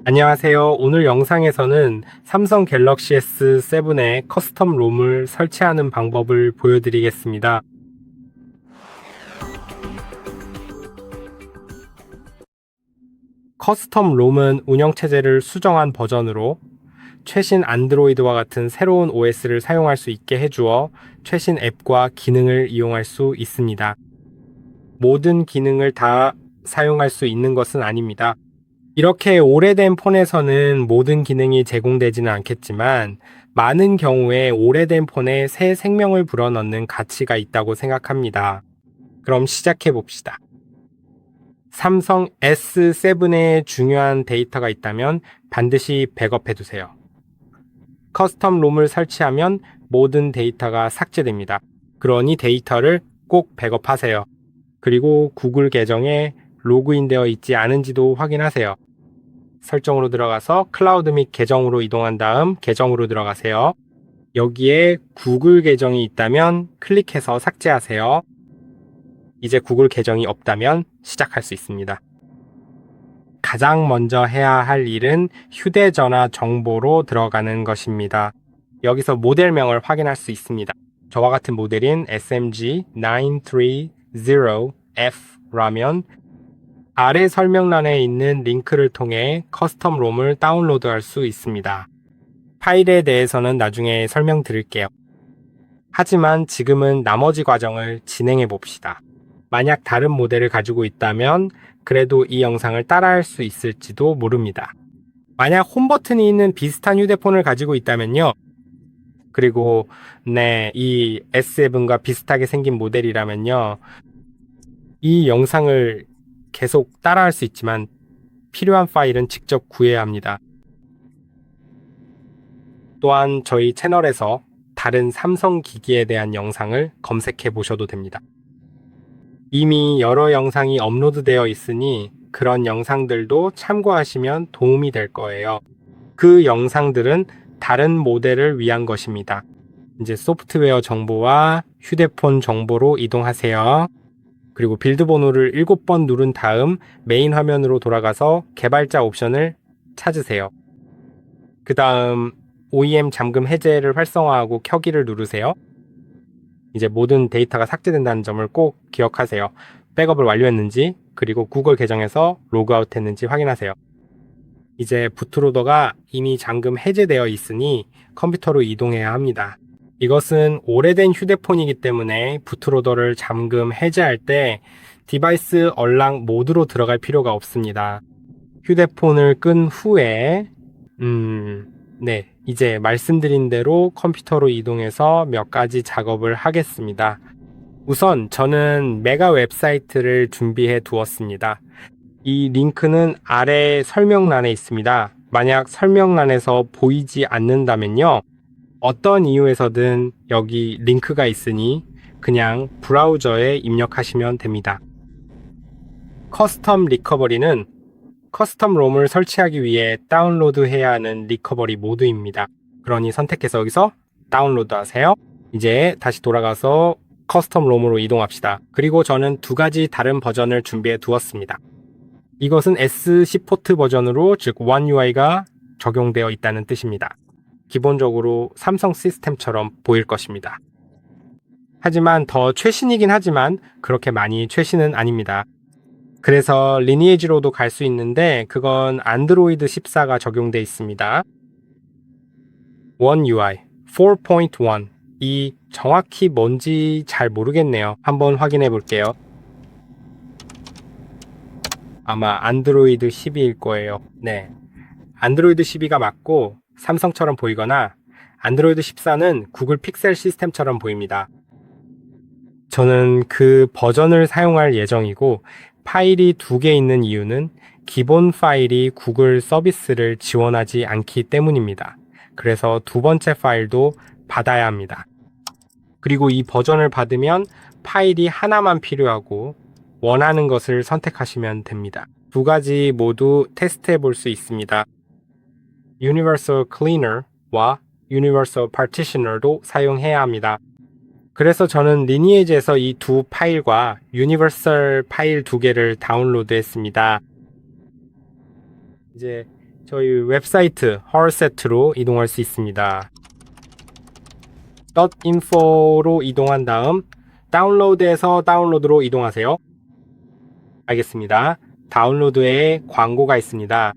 안녕하세요. 오늘 영상에서는 삼성 갤럭시 S7에 커스텀 롬을 설치하는 방법을 보여드리겠습니다. 커스텀 롬은 운영체제를 수정한 버전으로 최신 안드로이드와 같은 새로운 OS를 사용할 수 있게 해주어 최신 앱과 기능을 이용할 수 있습니다. 모든 기능을 다 사용할 수 있는 것은 아닙니다. 이렇게 오래된 폰에서는 모든 기능이 제공되지는 않겠지만 많은 경우에 오래된 폰에 새 생명을 불어넣는 가치가 있다고 생각합니다. 그럼 시작해 봅시다. 삼성 S7에 중요한 데이터가 있다면 반드시 백업해 두세요. 커스텀 롬을 설치하면 모든 데이터가 삭제됩니다. 그러니 데이터를 꼭 백업하세요. 그리고 구글 계정에 로그인되어 있지 않은지도 확인하세요. 설정으로 들어가서 클라우드 및 계정으로 이동한 다음 계정으로 들어가세요. 여기에 구글 계정이 있다면 클릭해서 삭제하세요. 이제 구글 계정이 없다면 시작할 수 있습니다. 가장 먼저 해야 할 일은 휴대전화 정보로 들어가는 것입니다. 여기서 모델명을 확인할 수 있습니다. 저와 같은 모델인 SMG930F라면 아래 설명란에 있는 링크를 통해 커스텀 롬을 다운로드할 수 있습니다. 파일에 대해서는 나중에 설명드릴게요. 하지만 지금은 나머지 과정을 진행해 봅시다. 만약 다른 모델을 가지고 있다면 그래도 이 영상을 따라할 수 있을지도 모릅니다. 만약 홈 버튼이 있는 비슷한 휴대폰을 가지고 있다면요. 그리고 이 S7과 비슷하게 생긴 모델이라면요. 이 영상을 계속 따라할 수 있지만 필요한 파일은 직접 구해야 합니다. 또한 저희 채널에서 다른 삼성 기기에 대한 영상을 검색해 보셔도 됩니다. 이미 여러 영상이 업로드되어 있으니 그런 영상들도 참고하시면 도움이 될 거예요. 그 영상들은 다른 모델을 위한 것입니다. 이제 소프트웨어 정보와 휴대폰 정보로 이동하세요. 그리고 빌드 번호를 7번 누른 다음 메인 화면으로 돌아가서 개발자 옵션을 찾으세요. 그 다음 OEM 잠금 해제를 활성화하고 켜기를 누르세요. 이제 모든 데이터가 삭제된다는 점을 꼭 기억하세요. 백업을 완료했는지 그리고 구글 계정에서 로그아웃 했는지 확인하세요. 이제 부트로더가 이미 잠금 해제되어 있으니 컴퓨터로 이동해야 합니다. 이것은 오래된 휴대폰이기 때문에 부트로더를 잠금 해제할 때 디바이스 얼락 모드로 들어갈 필요가 없습니다. 휴대폰을 끈 후에 이제 말씀드린 대로 컴퓨터로 이동해서 몇 가지 작업을 하겠습니다. 우선 저는 메가 웹사이트를 준비해 두었습니다. 이 링크는 아래 설명란에 있습니다. 만약 설명란에서 보이지 않는다면요. 어떤 이유에서든 여기 링크가 있으니 그냥 브라우저에 입력하시면 됩니다. 커스텀 리커버리는 커스텀 롬을 설치하기 위해 다운로드해야 하는 리커버리 모드입니다. 그러니 선택해서 여기서 다운로드 하세요. 이제 다시 돌아가서 커스텀 롬으로 이동합시다. 그리고 저는 두 가지 다른 버전을 준비해 두었습니다. 이것은 S10 포트 버전으로 즉 One UI가 적용되어 있다는 뜻입니다. 기본적으로 삼성 시스템처럼 보일 것입니다. 하지만 더 최신이긴 하지만 그렇게 많이 최신은 아닙니다. 그래서 리니에지로도 갈 수 있는데 그건 안드로이드 14가 적용되어 있습니다. One UI 4.1 이 정확히 뭔지 잘 모르겠네요. 한번 확인해 볼게요. 아마 안드로이드 12일 거예요. 네, 안드로이드 12가 맞고 삼성처럼 보이거나 안드로이드 14는 구글 픽셀 시스템처럼 보입니다. 저는 그 버전을 사용할 예정이고 파일이 두 개 있는 이유는 기본 파일이 구글 서비스를 지원하지 않기 때문입니다. 그래서 두 번째 파일도 받아야 합니다. 그리고 이 버전을 받으면 파일이 하나만 필요하고 원하는 것을 선택하시면 됩니다. 두 가지 모두 테스트해 볼 수 있습니다. Universal Cleaner와 Universal Partitioner도 사용해야 합니다. 그래서 저는 리니에지에서 이 두 파일과 유니버설 파일 두 개를 다운로드 했습니다. 이제 저희 웹사이트 헐셋으로 이동할 수 있습니다. .info로 이동한 다음 다운로드에서 다운로드로 이동하세요. 알겠습니다. 다운로드에 광고가 있습니다.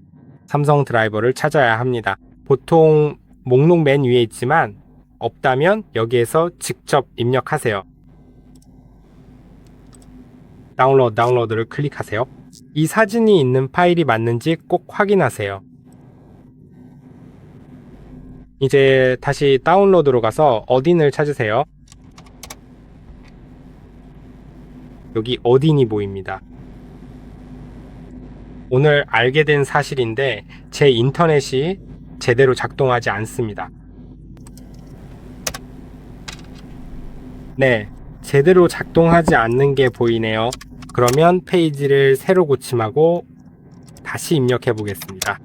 삼성 드라이버를 찾아야 합니다. 보통 목록 맨 위에 있지만 없다면 여기에서 직접 입력하세요. 다운로드를 클릭하세요. 이 사진이 있는 파일이 맞는지 꼭 확인하세요. 이제 다시 다운로드로 가서 어딘을 찾으세요. 여기 어딘이 보입니다. 오늘 알게 된 사실인데 제 인터넷이 제대로 작동하지 않습니다. 네, 제대로 작동하지 않는 게 보이네요. 그러면 페이지를 새로 고침하고 다시 입력해 보겠습니다.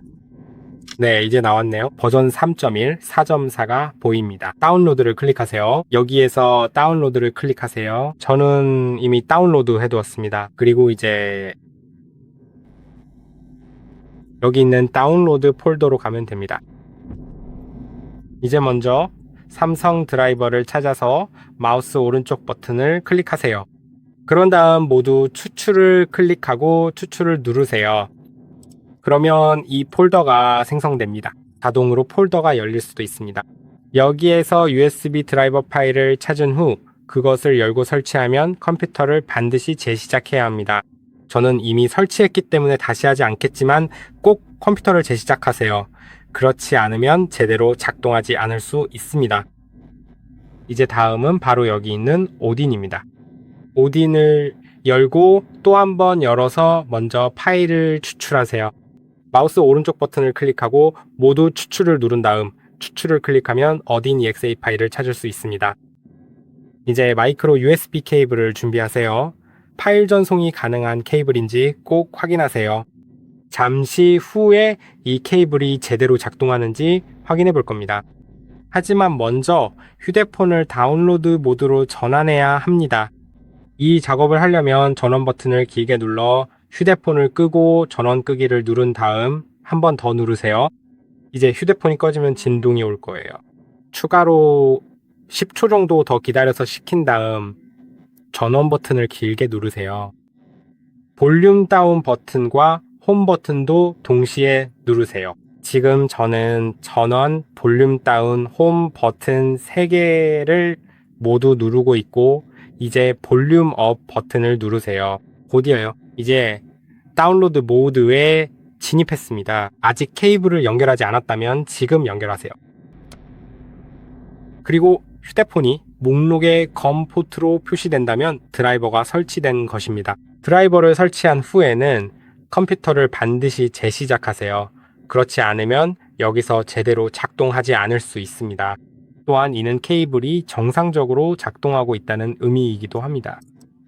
네, 이제 나왔네요. 버전 3.1, 4.4가 보입니다. 다운로드를 클릭하세요. 여기에서 다운로드를 클릭하세요. 저는 이미 다운로드 해두었습니다. 그리고 이제 여기 있는 다운로드 폴더로 가면 됩니다. 이제 먼저 삼성 드라이버를 찾아서 마우스 오른쪽 버튼을 클릭하세요. 그런 다음 모두 추출을 클릭하고 추출을 누르세요. 그러면 이 폴더가 생성됩니다. 자동으로 폴더가 열릴 수도 있습니다. 여기에서 USB 드라이버 파일을 찾은 후 그것을 열고 설치하면 컴퓨터를 반드시 재시작해야 합니다. 저는 이미 설치했기 때문에 다시 하지 않겠지만 꼭 컴퓨터를 재시작하세요. 그렇지 않으면 제대로 작동하지 않을 수 있습니다. 이제 다음은 바로 여기 있는 오딘입니다. 오딘을 열고 또 한 번 열어서 먼저 파일을 추출하세요. 마우스 오른쪽 버튼을 클릭하고 모두 추출을 누른 다음 추출을 클릭하면 어딘 exe 파일을 찾을 수 있습니다. 이제 마이크로 USB 케이블을 준비하세요. 파일 전송이 가능한 케이블인지 꼭 확인하세요. 잠시 후에 이 케이블이 제대로 작동하는지 확인해 볼 겁니다. 하지만 먼저 휴대폰을 다운로드 모드로 전환해야 합니다. 이 작업을 하려면 전원 버튼을 길게 눌러 휴대폰을 끄고 전원 끄기를 누른 다음 한 번 더 누르세요. 이제 휴대폰이 꺼지면 진동이 올 거예요. 추가로 10초 정도 더 기다려서 식힌 다음 전원 버튼을 길게 누르세요. 볼륨 다운 버튼과 홈 버튼도 동시에 누르세요. 지금 저는 전원, 볼륨 다운, 홈 버튼 3개를 모두 누르고 있고 이제 볼륨 업 버튼을 누르세요. 곧이어요. 이제 다운로드 모드에 진입했습니다. 아직 케이블을 연결하지 않았다면 지금 연결하세요. 그리고 휴대폰이 목록에 검 포트로 표시된다면 드라이버가 설치된 것입니다. 드라이버를 설치한 후에는 컴퓨터를 반드시 재시작하세요. 그렇지 않으면 여기서 제대로 작동하지 않을 수 있습니다. 또한 이는 케이블이 정상적으로 작동하고 있다는 의미이기도 합니다.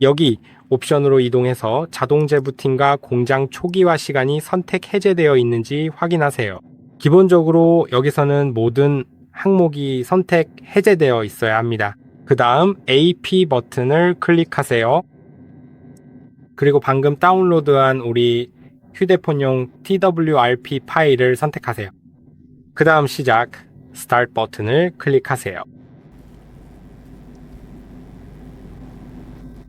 여기 옵션으로 이동해서 자동 재부팅과 공장 초기화 시간이 선택 해제되어 있는지 확인하세요. 기본적으로 여기서는 모든 항목이 선택 해제되어 있어야 합니다. 그 다음 AP 버튼을 클릭하세요. 그리고 방금 다운로드한 우리 휴대폰용 TWRP 파일을 선택하세요. 그 다음 시작, 스타트 버튼을 클릭하세요.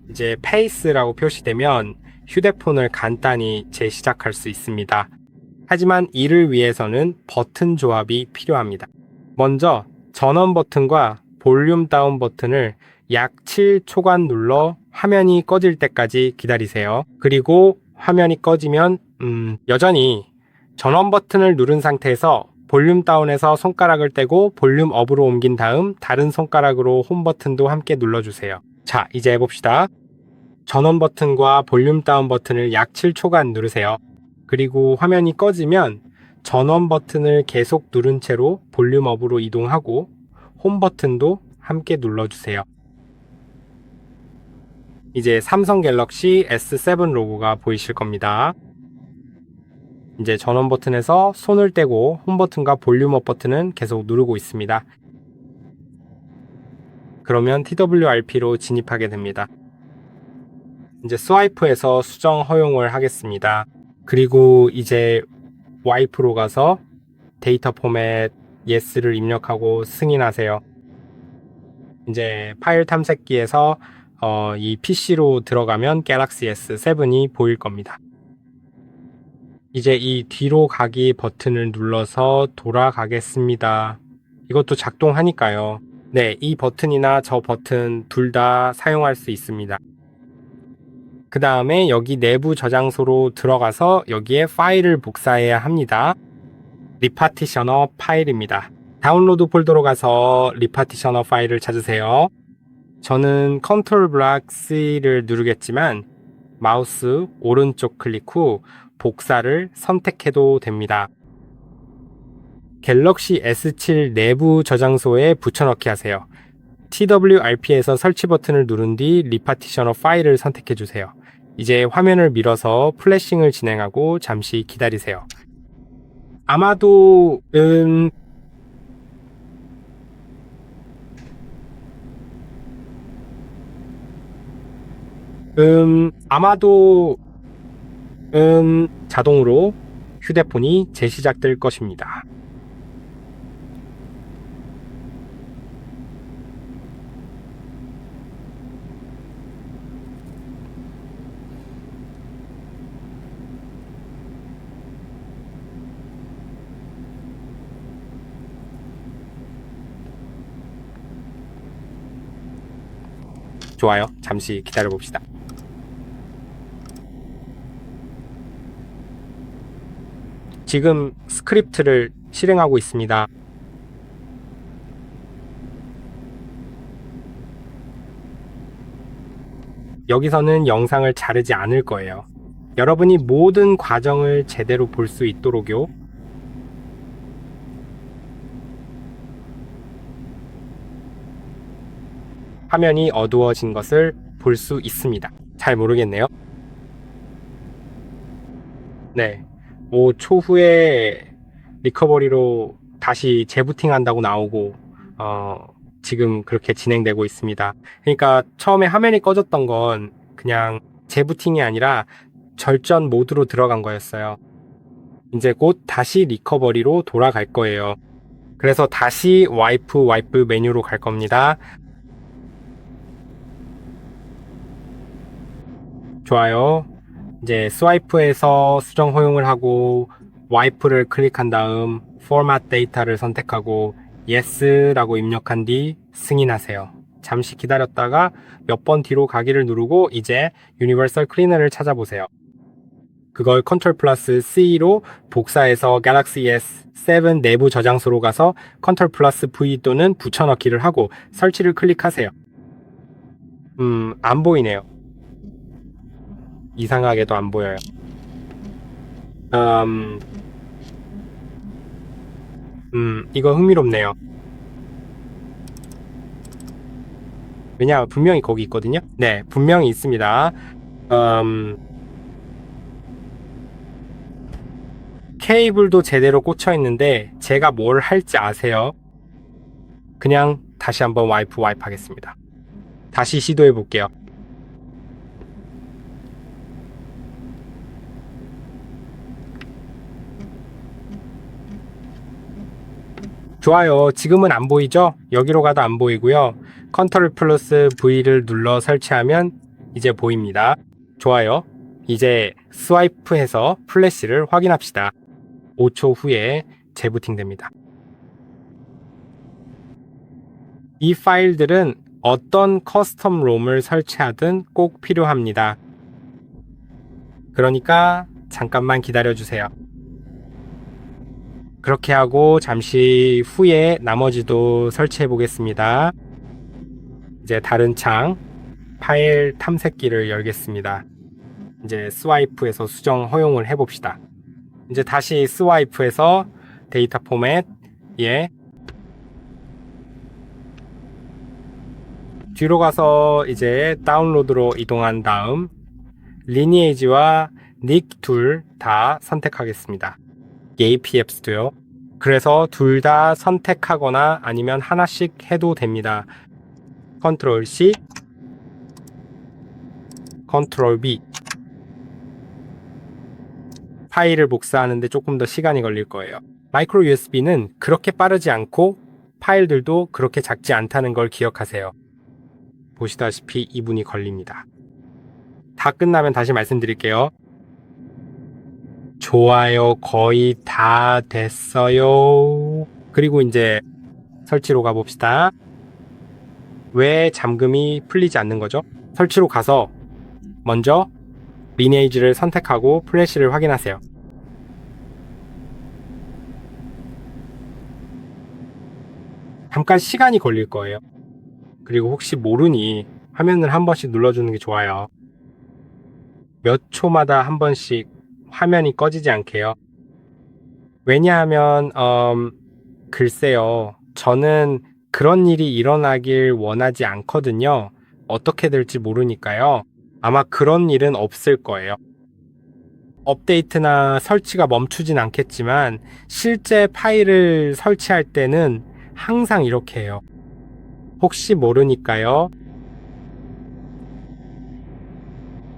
이제 페이스라고 표시되면 휴대폰을 간단히 재시작할 수 있습니다. 하지만 이를 위해서는 버튼 조합이 필요합니다. 먼저 전원 버튼과 볼륨 다운 버튼을 약 7초간 눌러 화면이 꺼질 때까지 기다리세요. 그리고 화면이 꺼지면 여전히 전원 버튼을 누른 상태에서 볼륨 다운에서 손가락을 떼고 볼륨 업으로 옮긴 다음 다른 손가락으로 홈 버튼도 함께 눌러주세요. 자, 이제 해봅시다. 전원 버튼과 볼륨 다운 버튼을 약 7초간 누르세요. 그리고 화면이 꺼지면 전원 버튼을 계속 누른 채로 볼륨 업으로 이동하고 홈 버튼도 함께 눌러주세요. 이제 삼성 갤럭시 S7 로고가 보이실 겁니다. 이제 전원 버튼에서 손을 떼고 홈 버튼과 볼륨 업 버튼은 계속 누르고 있습니다. 그러면 TWRP로 진입하게 됩니다. 이제 스와이프에서 수정 허용을 하겠습니다. 그리고 이제 와이프로 가서 데이터 포맷 yes를 입력하고 승인하세요. 이제 파일 탐색기에서 이 PC로 들어가면 갤럭시 S7이 보일 겁니다. 이제 이 뒤로 가기 버튼을 눌러서 돌아가겠습니다. 이것도 작동하니까요. 네, 이 버튼이나 저 버튼 둘 다 사용할 수 있습니다. 그 다음에 여기 내부 저장소로 들어가서 여기에 파일을 복사해야 합니다. 리파티셔너 파일입니다. 다운로드 폴더로 가서 리파티셔너 파일을 찾으세요. 저는 컨트롤 블락 C를 누르겠지만 마우스 오른쪽 클릭 후 복사를 선택해도 됩니다. 갤럭시 S7 내부 저장소에 붙여넣기 하세요. TWRP에서 설치 버튼을 누른 뒤 리파티셔너 파일을 선택해 주세요. 이제 화면을 밀어서 플래싱을 진행하고 잠시 기다리세요. 아마도 자동으로 휴대폰이 재시작될 것입니다. 좋아요. 잠시 기다려 봅시다. 지금 스크립트를 실행하고 있습니다. 여기서는 영상을 자르지 않을 거예요. 여러분이 모든 과정을 제대로 볼 수 있도록요. 화면이 어두워진 것을 볼 수 있습니다. 잘 모르겠네요. 네. 5초 후에 리커버리로 다시 재부팅 한다고 나오고 지금 그렇게 진행되고 있습니다. 그러니까 처음에 화면이 꺼졌던 건 그냥 재부팅이 아니라 절전 모드로 들어간 거였어요. 이제 곧 다시 리커버리로 돌아갈 거예요. 그래서 다시 와이프 메뉴로 갈 겁니다. 좋아요. 이제 스와이프에서 수정 허용을 하고 와이프를 클릭한 다음 포맷 데이터를 선택하고 yes라고 입력한 뒤 승인하세요. 잠시 기다렸다가 몇 번 뒤로 가기를 누르고 이제 유니버설 클리너를 찾아보세요. 그걸 컨트롤 플러스 C로 복사해서 갤럭시 S7 내부 저장소로 가서 컨트롤 플러스 V 또는 붙여넣기를 하고 설치를 클릭하세요. 안 보이네요. 이상하게도 안 보여요. 이거 흥미롭네요. 왜냐하면 분명히 거기 있거든요. 네, 분명히 있습니다. 케이블도 제대로 꽂혀 있는데 제가 뭘 할지 아세요? 그냥 다시 한번 와이프 하겠습니다. 다시 시도해 볼게요. 좋아요. 지금은 안 보이죠? 여기로 가도 안 보이고요. 컨트롤 플러스 V를 눌러 설치하면 이제 보입니다. 좋아요. 이제 스와이프해서 플래시를 확인합시다. 5초 후에 재부팅 됩니다. 이 파일들은 어떤 커스텀 롬을 설치하든 꼭 필요합니다. 그러니까 잠깐만 기다려 주세요. 그렇게 하고 잠시 후에 나머지도 설치해 보겠습니다. 이제 다른 창 파일 탐색기를 열겠습니다. 이제 스와이프에서 수정 허용을 해봅시다. 이제 다시 스와이프에서 데이터 포맷 뒤로 가서 이제 다운로드로 이동한 다음 리니에이지와 닉 둘 다 선택하겠습니다. APF도요. 그래서 둘 다 선택하거나 아니면 하나씩 해도 됩니다. 컨트롤 C, 컨트롤 B. 파일을 복사하는데 조금 더 시간이 걸릴 거예요. 마이크로 USB는 그렇게 빠르지 않고 파일들도 그렇게 작지 않다는 걸 기억하세요. 보시다시피 2분이 걸립니다. 다 끝나면 다시 말씀드릴게요. 좋아요. 거의 다 됐어요. 그리고 이제 설치로 가봅시다. 왜 잠금이 풀리지 않는 거죠? 설치로 가서 먼저 리니에이지를 선택하고 플래시를 확인하세요. 잠깐 시간이 걸릴 거예요. 그리고 혹시 모르니 화면을 한 번씩 눌러주는 게 좋아요. 몇 초마다 한 번씩 화면이 꺼지지 않게요. 왜냐하면 글쎄요. 저는 그런 일이 일어나길 원하지 않거든요. 어떻게 될지 모르니까요. 아마 그런 일은 없을 거예요. 업데이트나 설치가 멈추진 않겠지만 실제 파일을 설치할 때는 항상 이렇게 해요. 혹시 모르니까요.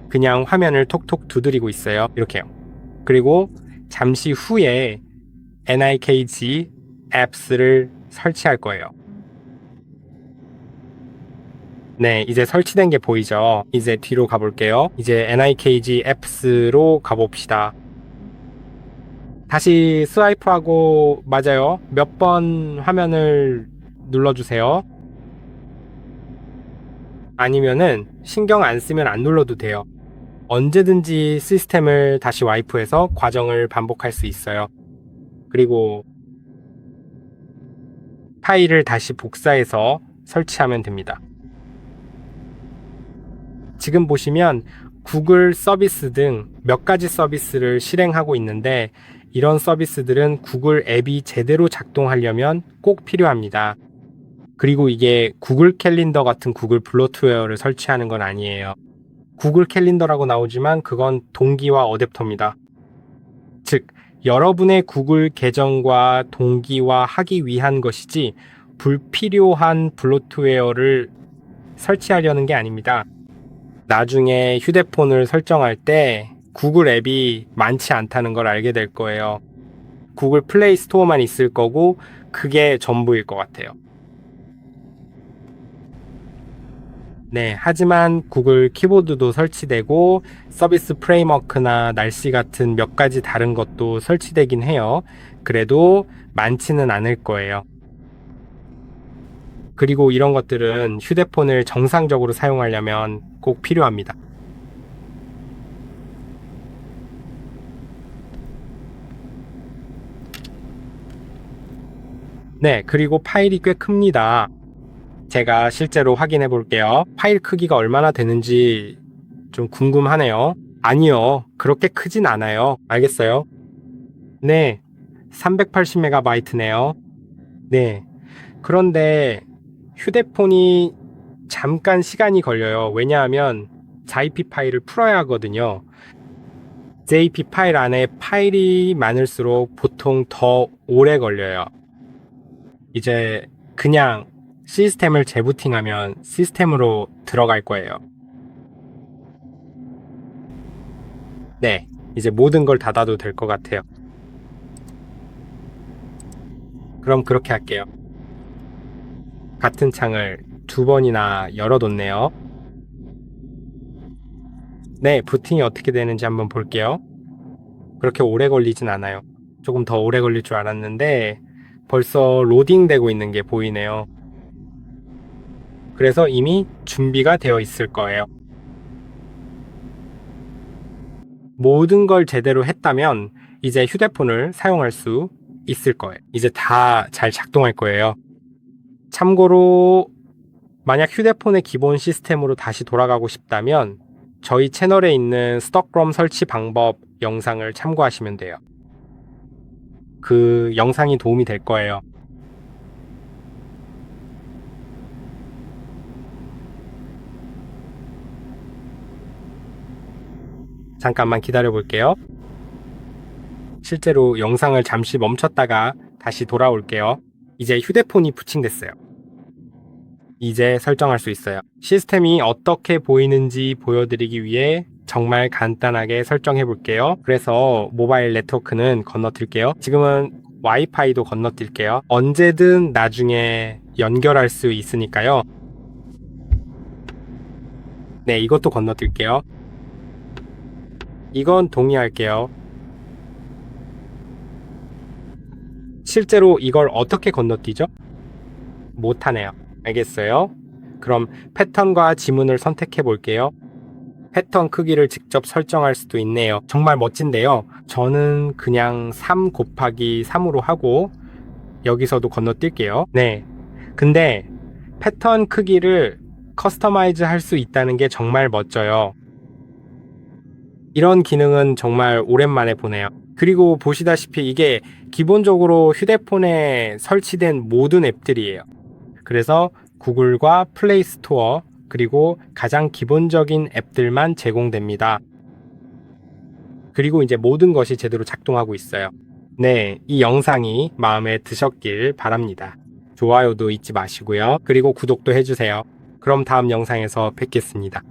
그냥 화면을 톡톡 두드리고 있어요. 이렇게요. 그리고 잠시 후에 NIKG 앱스를 설치할 거예요. 네, 이제 설치된 게 보이죠? 이제 뒤로 가볼게요. 이제 NIKG 앱스로 가봅시다. 다시 스와이프하고 맞아요. 몇 번 화면을 눌러주세요. 아니면은 신경 안 쓰면 안 눌러도 돼요. 언제든지 시스템을 다시 와이프해서 과정을 반복할 수 있어요. 그리고 파일을 다시 복사해서 설치하면 됩니다. 지금 보시면 구글 서비스 등 몇 가지 서비스를 실행하고 있는데 이런 서비스들은 구글 앱이 제대로 작동하려면 꼭 필요합니다. 그리고 이게 구글 캘린더 같은 구글 블로트웨어를 설치하는 건 아니에요. 구글 캘린더라고 나오지만 그건 동기화 어댑터입니다. 즉, 여러분의 구글 계정과 동기화하기 위한 것이지 불필요한 블로트웨어를 설치하려는 게 아닙니다. 나중에 휴대폰을 설정할 때 구글 앱이 많지 않다는 걸 알게 될 거예요. 구글 플레이 스토어만 있을 거고 그게 전부일 것 같아요. 네, 하지만 구글 키보드도 설치되고 서비스 프레임워크나 날씨 같은 몇 가지 다른 것도 설치되긴 해요. 그래도 많지는 않을 거예요. 그리고 이런 것들은 휴대폰을 정상적으로 사용하려면 꼭 필요합니다. 네, 그리고 파일이 꽤 큽니다. 제가 실제로 확인해 볼게요. 파일 크기가 얼마나 되는지 좀 궁금하네요. 아니요, 그렇게 크진 않아요. 알겠어요? 네, 380MB네요. 네, 그런데 휴대폰이 잠깐 시간이 걸려요. 왜냐하면 JP 파일을 풀어야 하거든요. JP 파일 안에 파일이 많을수록 보통 더 오래 걸려요. 이제 그냥 시스템을 재부팅하면 시스템으로 들어갈 거예요. 네, 이제 모든 걸 닫아도 될 것 같아요. 그럼 그렇게 할게요. 같은 창을 2번이나 열어뒀네요. 네, 부팅이 어떻게 되는지 한번 볼게요. 그렇게 오래 걸리진 않아요. 조금 더 오래 걸릴 줄 알았는데 벌써 로딩되고 있는 게 보이네요. 그래서 이미 준비가 되어 있을 거예요. 모든 걸 제대로 했다면 이제 휴대폰을 사용할 수 있을 거예요. 이제 다 잘 작동할 거예요. 참고로 만약 휴대폰의 기본 시스템으로 다시 돌아가고 싶다면 저희 채널에 있는 스톡롬 설치 방법 영상을 참고하시면 돼요. 그 영상이 도움이 될 거예요. 잠깐만 기다려 볼게요. 실제로 영상을 잠시 멈췄다가 다시 돌아올게요. 이제 휴대폰이 부팅됐어요. 이제 설정할 수 있어요. 시스템이 어떻게 보이는지 보여드리기 위해 정말 간단하게 설정해 볼게요. 그래서 모바일 네트워크는 건너뛸게요. 지금은 와이파이도 건너뛸게요. 언제든 나중에 연결할 수 있으니까요. 네, 이것도 건너뛸게요. 이건 동의할게요. 실제로 이걸 어떻게 건너뛰죠? 못하네요. 알겠어요. 그럼 패턴과 지문을 선택해 볼게요. 패턴 크기를 직접 설정할 수도 있네요. 정말 멋진데요. 저는 그냥 3 곱하기 3으로 하고 여기서도 건너뛸게요. 네. 근데 패턴 크기를 커스터마이즈 할 수 있다는 게 정말 멋져요. 이런 기능은 정말 오랜만에 보네요. 그리고 보시다시피 이게 기본적으로 휴대폰에 설치된 모든 앱들이에요. 그래서 구글과 플레이 스토어 그리고 가장 기본적인 앱들만 제공됩니다. 그리고 이제 모든 것이 제대로 작동하고 있어요. 네, 이 영상이 마음에 드셨길 바랍니다. 좋아요도 잊지 마시고요. 그리고 구독도 해주세요. 그럼 다음 영상에서 뵙겠습니다.